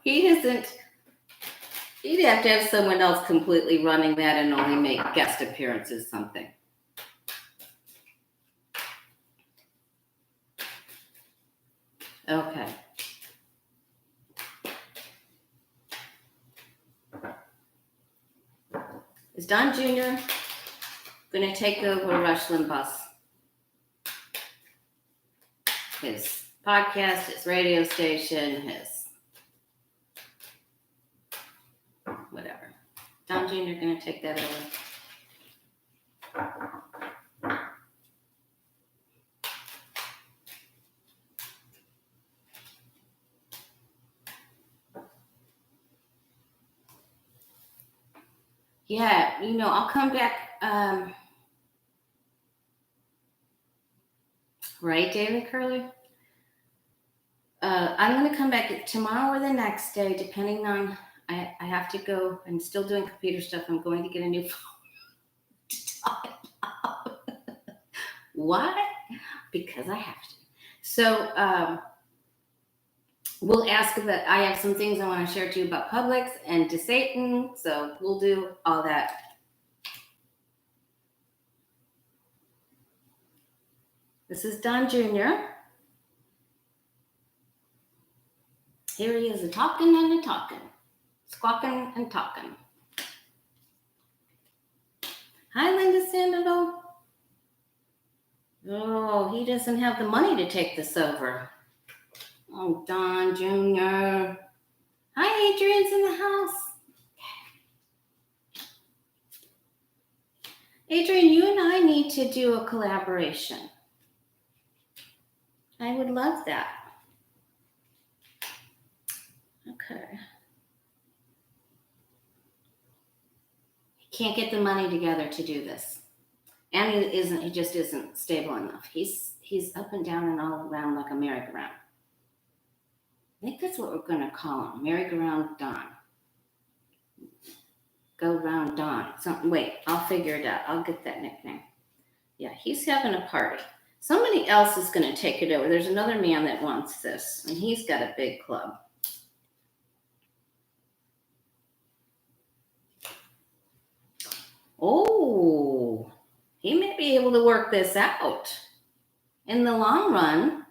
He'd have to have someone else completely running that and only make guest appearances, something. Okay. Is Don Jr. going to take over Rush Limbaugh's his podcast, his radio station, his whatever? Don Jr. going to take that over. Yeah, I'll come back. Right, David Curley? I'm going to come back tomorrow or the next day, depending on, I have to go. I'm still doing computer stuff. I'm going to get a new phone to talk about. Why? Because I have to. So we'll ask that. I have some things I want to share to you about Publix and to Satan. So we'll do all that. This is Don Jr. Here he is, a-talking and a-talking, squawking and talking. Hi, Linda Sandoval. Oh, he doesn't have the money to take this over. Oh, Don Jr. Hi, Adrian's in the house. Adrian, you and I need to do a collaboration. I would love that. Okay. He can't get the money together to do this. And he just isn't stable enough. He's up and down and all around like a merry-go-round. I think that's what we're going to call him, merry-go-round Don. Go round Don. Wait, I'll figure it out. I'll get that nickname. Yeah, he's having a party. Somebody else is going to take it over. There's another man that wants this, and he's got a big club. Oh, he may be able to work this out in the long run.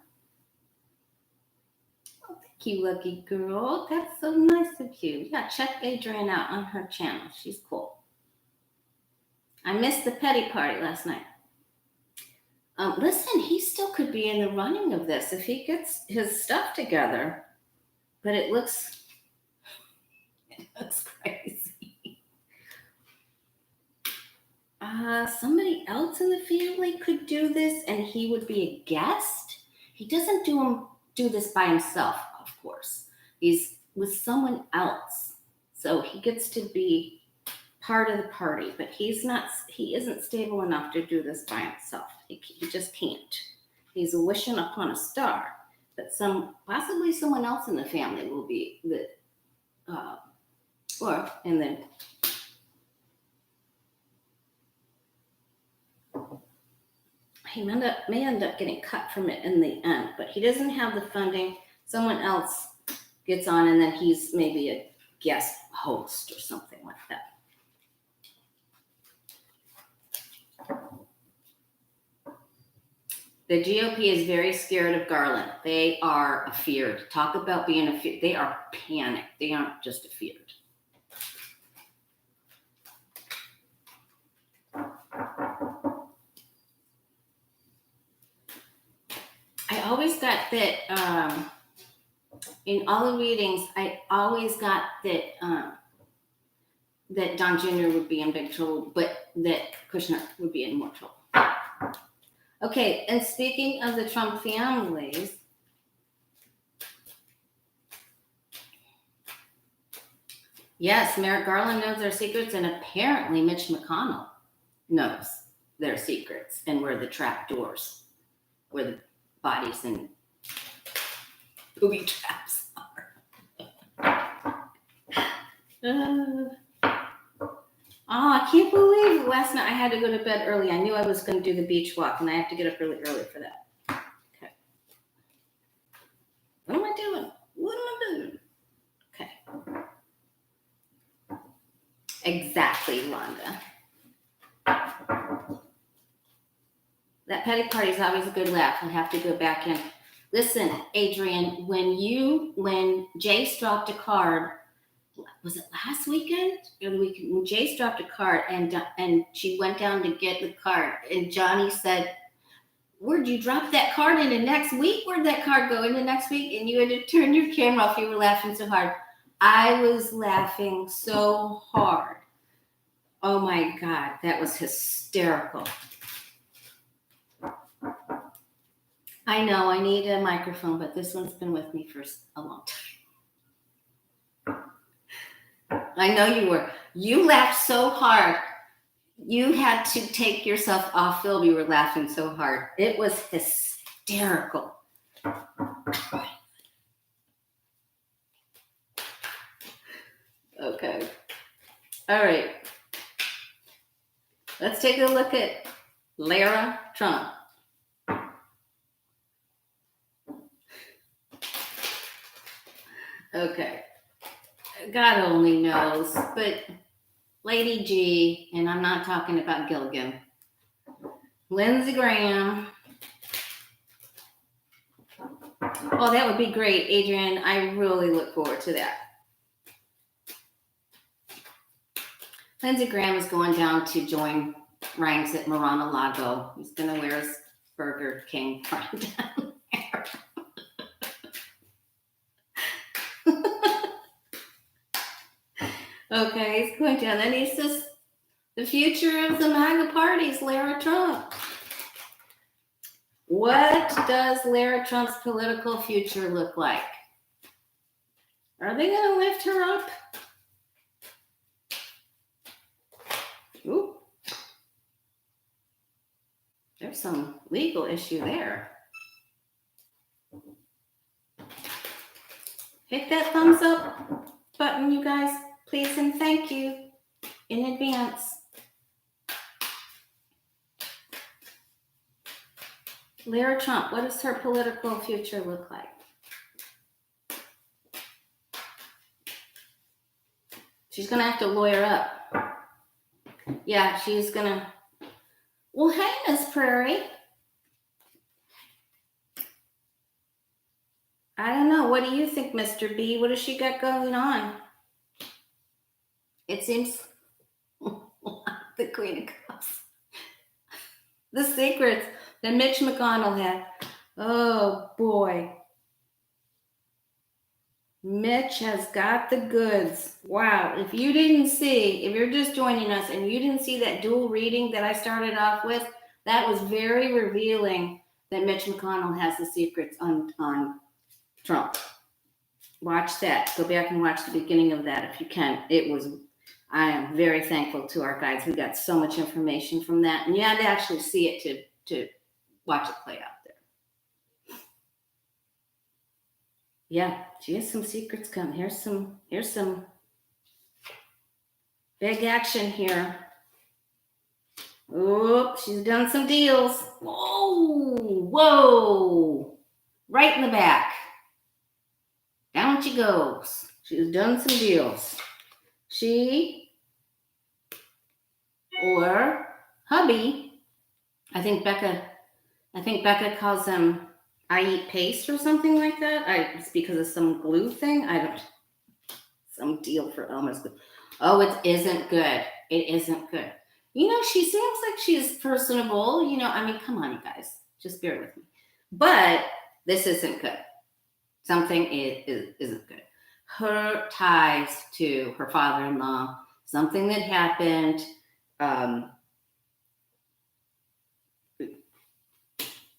Oh, thank you, lucky girl. That's so nice of you. Yeah, check Adrienne out on her channel. She's cool. I missed the petty party last night. Listen, he still could be in the running of this if he gets his stuff together. But it looks crazy. somebody else in the family could do this and he would be a guest. He doesn't do this by himself, of course. He's with someone else. So he gets to be part of the party, but he isn't stable enough to do this by himself. He just can't. He's wishing upon a star, but possibly someone else in the family will be he may end up getting cut from it in the end, but he doesn't have the funding. Someone else gets on, and then he's maybe a guest host or something like that. The GOP is very scared of Garland. They are afeared. Talk about being afeared. They are panicked. They aren't just afeared. I always got that in all the readings. I always got that that Don Jr. would be in big trouble, but that Kushner would be in more trouble. Okay, and speaking of the Trump families, yes, Merrick Garland knows their secrets, and apparently Mitch McConnell knows their secrets and where the trap doors, where the bodies and booby traps are. I can't believe last night I had to go to bed early. I knew I was going to do the beach walk, and I have to get up really early for that. Okay. What am I doing? Okay. Exactly, Rhonda. That petty party is always a good laugh. I'll have to go back and listen, Adrian, when Jace dropped a card, was it last weekend or the weekend? When Jace dropped a card and she went down to get the card, and Johnny said, "Where'd you drop that card into next week? Where'd that card go into next week?" And you had to turn your camera off. You were laughing so hard. I was laughing so hard. Oh my God, that was hysterical. I know I need a microphone, but this one's been with me for a long time. I know you were. You laughed so hard. You had to take yourself off film. You were laughing so hard. It was hysterical. Okay. All right. Let's take a look at Lara Trump. Okay. God only knows, but Lady G, and I'm not talking about Gilligan, Lindsey Graham. Oh, that would be great, Adrian. I really look forward to that. Lindsey Graham is going down to join ranks at Mar-a-Lago. He's going to wear his Burger King front down there. Okay, he's going down. Then he says, the future of the MAGA party is Lara Trump. What does Lara Trump's political future look like? Are they going to lift her up? Ooh. There's some legal issue there. Hit that thumbs up button, you guys, please, and thank you in advance. Lara Trump, what does her political future look like? She's going to have to lawyer up. Yeah, she's going to. Well, hey, Miss Prairie. I don't know. What do you think, Mr. B? What has she got going on? It seems the Queen of Cups. The secrets that Mitch McConnell had. Oh, boy. Mitch has got the goods. Wow. If you didn't see, if you're just joining us and you didn't see that dual reading that I started off with, that was very revealing that Mitch McConnell has the secrets on Trump. Watch that. Go back and watch the beginning of that if you can. I am very thankful to our guides. We got so much information from that. And you had to actually see it to watch it play out there. Yeah, she has some secrets coming. Here's some big action here. Oh, she's done some deals. Whoa. Right in the back. Down she goes. She's done some deals. She or hubby, I think Becca calls them I eat paste or something like that. It's because of some glue thing. Some deal for Elmer's glue. Oh, it isn't good. It isn't good. She seems like she's personable. I mean, come on, you guys. Just bear with me. But this isn't good. Something isn't good. Her ties to her father-in-law, something that happened.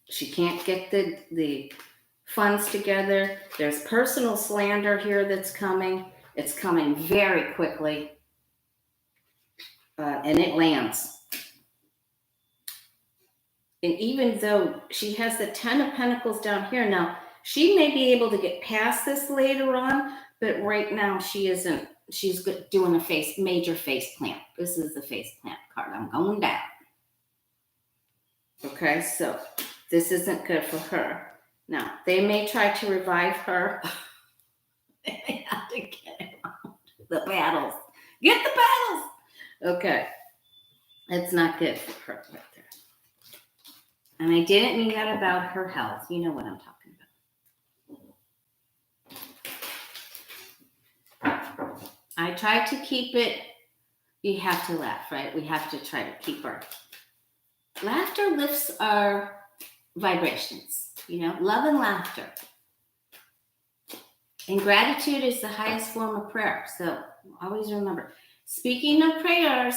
She can't get the funds together. There's personal slander here that's coming. It's coming very quickly. And it lands. And even though she has the 10 of Pentacles down here, now she may be able to get past this later on, but right now she isn't. She's doing a major face plant. This is the face plant card. I'm going down. Okay, so this isn't good for her. Now, they may try to revive her. They may have to get out the battles. Get the battles! Okay. It's not good for her right there. And I didn't mean that about her health. You know what I'm talking about. I tried to keep it. You have to laugh, right? We have to try to keep our laughter lifts our vibrations, love and laughter. And gratitude is the highest form of prayer. So always remember, speaking of prayers,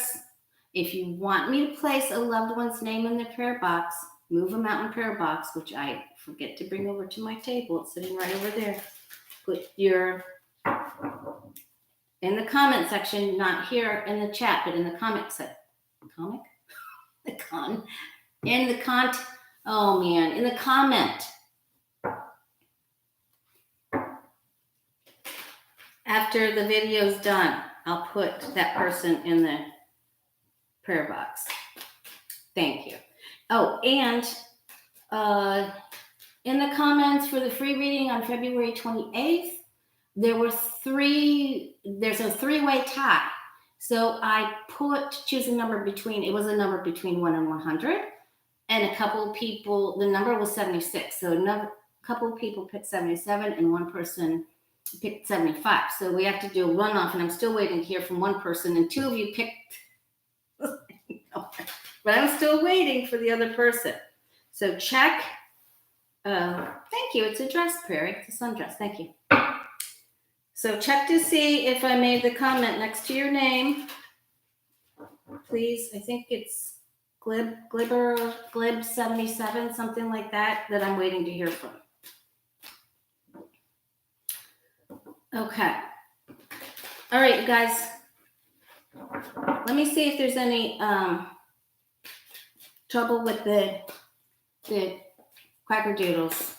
if you want me to place a loved one's name in the prayer box, move them out in prayer box, which I forget to bring over to my table. It's sitting right over there. Put your, in the comment section, not here in the chat, but in the comment section. In the comment. After the video's done, I'll put that person in the prayer box. Thank you. Oh, and in the comments for the free reading on February 28th, there's a three-way tie. So I choose a number between 1 and 100. And a couple of people, the number was 76. So a couple of people picked 77 and one person picked 75. So we have to do a runoff, and I'm still waiting to hear from one person, and 2 of you picked, but I'm still waiting for the other person. So check. Thank you. It's a dress, Prairie. It's a sundress. Thank you. So check to see if I made the comment next to your name. Please, I think it's Glib 77, something like that I'm waiting to hear from. Okay. All right, you guys. Let me see if there's any trouble with the quakerdoodles,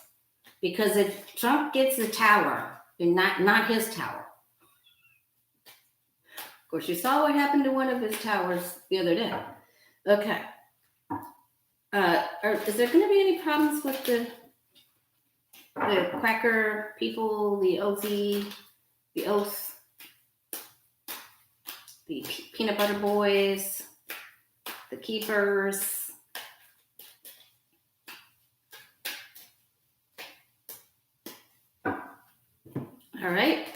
because if Trump gets the tower, and not his tower. Of course, you saw what happened to one of his towers the other day. Okay. Is there going to be any problems with the Quaker people, the OZ, the Oath, the Peanut Butter Boys, the Keepers? All right.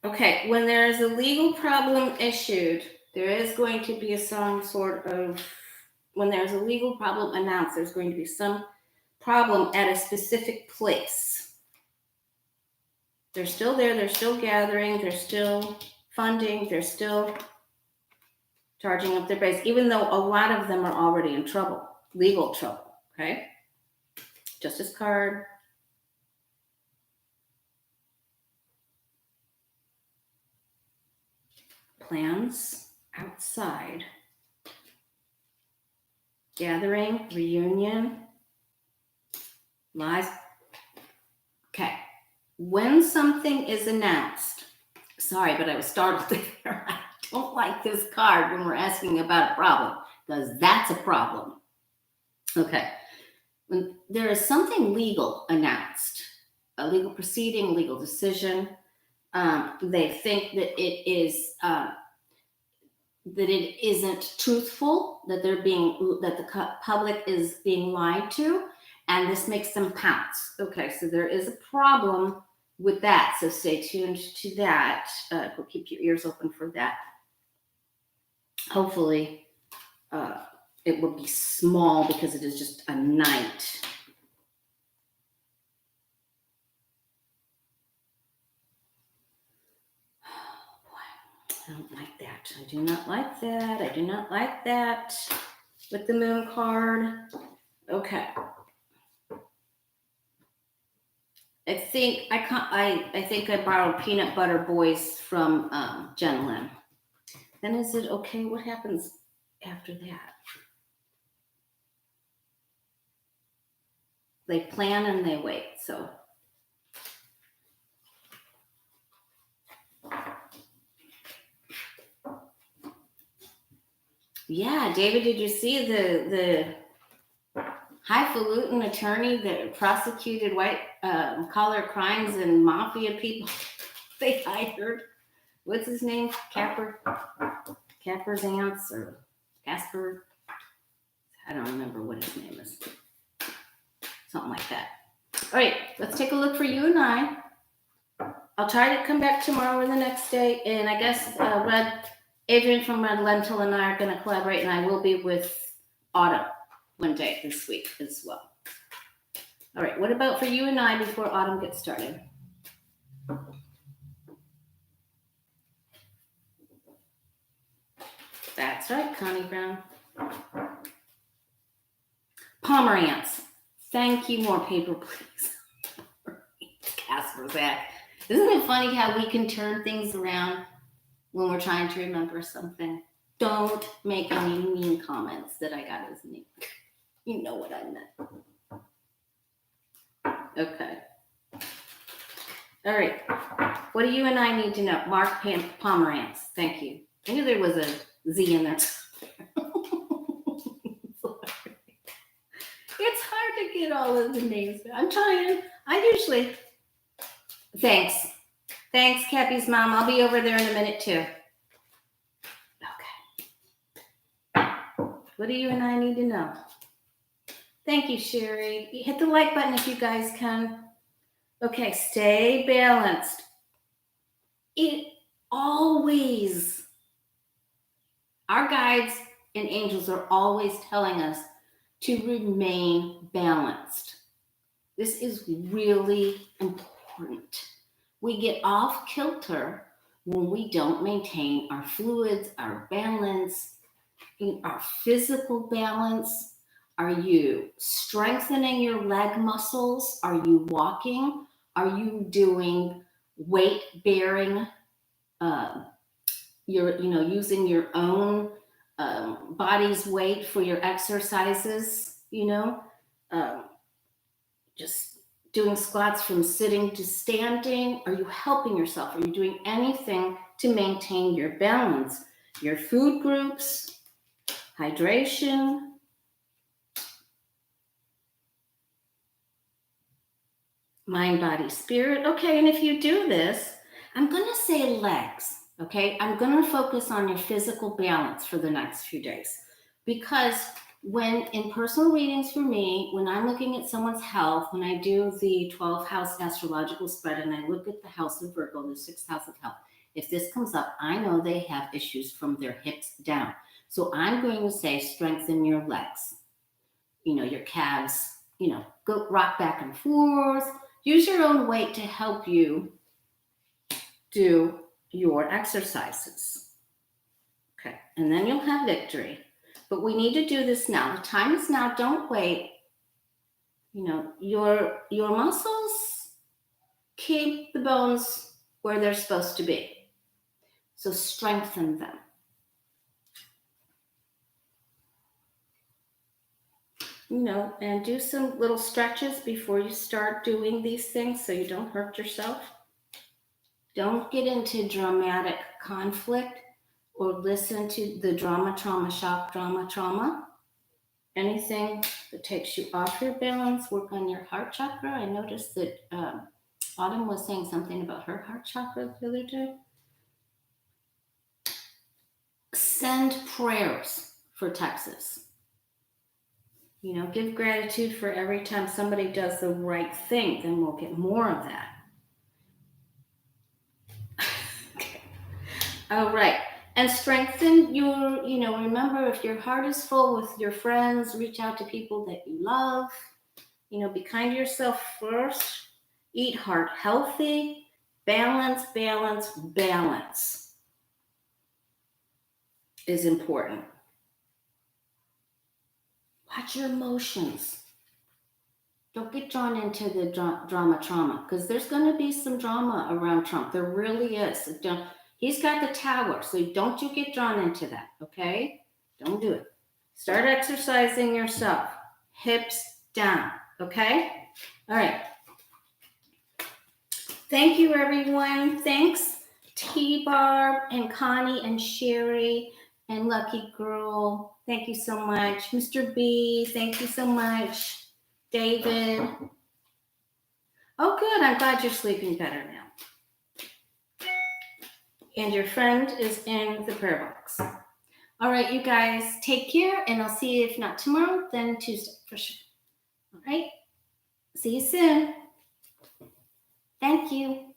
Okay, when there is a legal problem issued, there is going to be some sort of when there's a legal problem announced, there's going to be some problem at a specific place. They're still there, they're still gathering, they're still funding, they're still charging up their base, even though a lot of them are already in trouble, legal trouble, okay? Justice card. Plans outside. Gathering, reunion, lies. Okay. When something is announced, sorry, but I was startled there. I don't like this card when we're asking about a problem, because that's a problem. Okay. When there is something legal announced, a legal proceeding, legal decision, they think that it is that it isn't truthful, that the public is being lied to, and this makes them pounce. Okay, so there is a problem with that. So stay tuned to that. We'll keep your ears open for that. Hopefully, it will be small because it is just a night. I don't like that. I do not like that. I do not like that with the moon card. Okay. I think I borrowed Peanut Butter Boys from Jen Lim. Then is it okay? What happens after that? They plan and they wait. So yeah, David, did you see the highfalutin attorney that prosecuted white collar crimes and mafia people they hired? What's his name? Capper's Ants or Casper? I don't remember what his name is. Something like that. All right, let's take a look for you and I. I'll try to come back tomorrow or the next day, and I guess Adrian from Red Lentil and I are going to collaborate, and I will be with Autumn one day this week as well. All right, what about for you and I before Autumn gets started? That's right, Connie Brown. Pomerantz. Thank you, more paper, please. Casper's Act. Isn't it funny how we can turn things around when we're trying to remember something? Don't make any mean comments that I got as mean. You know what I meant. Okay. All right. What do you and I need to know? Mark Pomerantz. Thank you. I knew there was a Z in there. It's hard to get all of the names. I'm trying. I usually. Thanks. Thanks, Cappy's mom. I'll be over there in a minute too. Okay. What do you and I need to know? Thank you, Sherry. Hit the like button if you guys can. Okay, stay balanced. It always, our guides and angels are always telling us to remain balanced. This is really important. We get off kilter when we don't maintain our fluids, our balance, our physical balance. Are you strengthening your leg muscles? Are you walking? Are you doing weight bearing? You're using your own body's weight for your exercises. Just doing squats from sitting to standing. Are you helping yourself? Are you doing anything to maintain your balance? Your food groups, hydration. Mind, body, spirit. Okay, and if you do this, I'm going to say legs, okay? I'm going to focus on your physical balance for the next few days. Because when in personal readings for me, when I'm looking at someone's health, when I do the 12-house astrological spread and I look at the house of Virgo, the 6th house of health, if this comes up, I know they have issues from their hips down. So I'm going to say strengthen your legs, your calves, go rock back and forth. Use your own weight to help you do your exercises. Okay, and then you'll have victory. But we need to do this now. The time is now. Don't wait. Your muscles keep the bones where they're supposed to be. So strengthen them. And do some little stretches before you start doing these things so you don't hurt yourself. Don't get into dramatic conflict or listen to the drama, trauma, shock, drama, trauma. Anything that takes you off your balance, work on your heart chakra. I noticed that Autumn was saying something about her heart chakra the other day. Send prayers for Texas. Give gratitude for every time somebody does the right thing, then we'll get more of that. Okay. All right. And strengthen your, remember, if your heart is full with your friends, reach out to people that you love. Be kind to yourself first. Eat heart healthy. Balance, balance, balance is important. Watch your emotions. Don't get drawn into the drama trauma, because there's going to be some drama around Trump. There really is. He's got the tower, so don't you get drawn into that, okay? Don't do it. Start exercising yourself. Hips down, okay? All right. Thank you, everyone. Thanks, T-Barb and Connie and Sherry and Lucky Girl. Thank you so much. Mr. B, thank you so much. David. Oh, good. I'm glad you're sleeping better now. And your friend is in the prayer box. All right, you guys, take care, and I'll see you, if not tomorrow, then Tuesday for sure. All right? See you soon. Thank you.